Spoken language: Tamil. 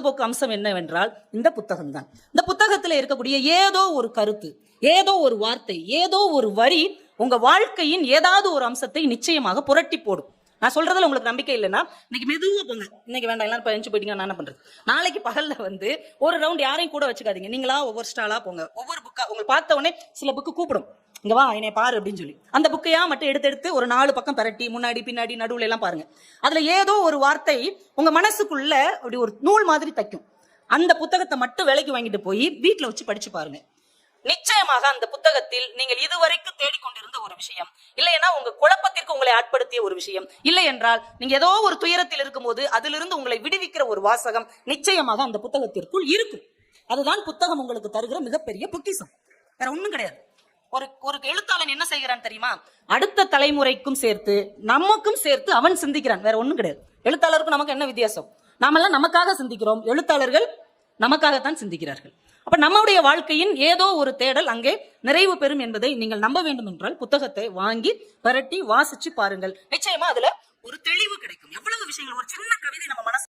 பொழுதுபோக்கு அம்சம் என்னவென்றால் இந்த புத்தகம் தான். இந்த புத்தகத்தில் இருக்கக்கூடிய ஏதோ ஒரு கருத்து, ஏதோ ஒரு வார்த்தை, ஏதோ ஒரு வரி உங்க வாழ்க்கையின் ஏதாவது ஒரு அம்சத்தை நிச்சயமாக புரட்டி போடும். நான் சொல்றதுல உங்களுக்கு நம்பிக்கை இல்லைன்னா இன்னைக்கு மெதுவா போங்க. இன்னைக்கு வேண்டாம், எல்லாரும் பயந்து போயிட்டீங்க, நான் என்ன பண்றது? நாளைக்கு பகல்ல ஒரு ரவுண்ட் யாரையும் கூட வச்சுக்காதீங்க. நீங்களா ஒவ்வொரு ஸ்டாலா போங்க. ஒவ்வொரு புக்கா உங்களுக்கு பார்த்த உடனே சில புக்கு கூப்பிடும், இங்க வா என்னை பாரு அப்படின்னு சொல்லி. அந்த புக்கையா மட்டும் எடுத்து ஒரு 4 பக்கம் பரட்டி முன்னாடி பின்னாடி நடுவுல எல்லாம் பாருங்க. அதுல ஏதோ ஒரு வார்த்தை உங்க மனசுக்குள்ள அப்படி ஒரு நூல் மாதிரி தைக்கும். அந்த புத்தகத்தை மட்டும் விலைக்கு வாங்கிட்டு போய் வீட்டுல வச்சு படிச்சு பாருங்க. நிச்சயமாக அந்த புத்தகத்தில் நீங்கள் இதுவரைக்கும் தேடிக்கொண்டிருந்த ஒரு விஷயம், இல்லைன்னா உங்க குழப்பத்திற்கு உங்களை ஆட்படுத்திய ஒரு விஷயம், இல்லை என்றால் நீங்க ஏதோ ஒரு துயரத்தில் இருக்கும்போது அதிலிருந்து உங்களை விடுவிக்கிற ஒரு வாசகம் நிச்சயமாக அந்த புத்தகத்திற்குள் இருக்கும். அதுதான் புத்தகம் உங்களுக்கு தருகிற மிகப்பெரிய பொக்கிஷம், வேற ஒண்ணும் கிடையாது. ஒரு எழுத்தாளன் என்ன செய்கிறான் தெரியுமா? அடுத்த தலைமுறைக்கும் சேர்த்து நமக்கும் சேர்த்து அவன் சிந்திக்கிறான், வேற ஒண்ணும் கிடையாது. எழுத்தாளருக்கும் நமக்கு என்ன வித்தியாசம்? நாமெல்லாம் நமக்காக சிந்திக்கிறோம், எழுத்தாளர்கள் நமக்காகத்தான் சிந்திக்கிறார்கள். அப்ப நம்முடைய வாழ்க்கையின் ஏதோ ஒரு தேடல் அங்கே நிறைவு பெறும் என்பதை நீங்கள் நம்ப வேண்டும் என்றால் புத்தகத்தை வாங்கி பரட்டி வாசிச்சு பாருங்கள். நிச்சயமா அதுல ஒரு தெளிவு கிடைக்கும். எவ்வளவு விஷயங்கள், ஒரு சின்ன கவிதை நம்ம மனசு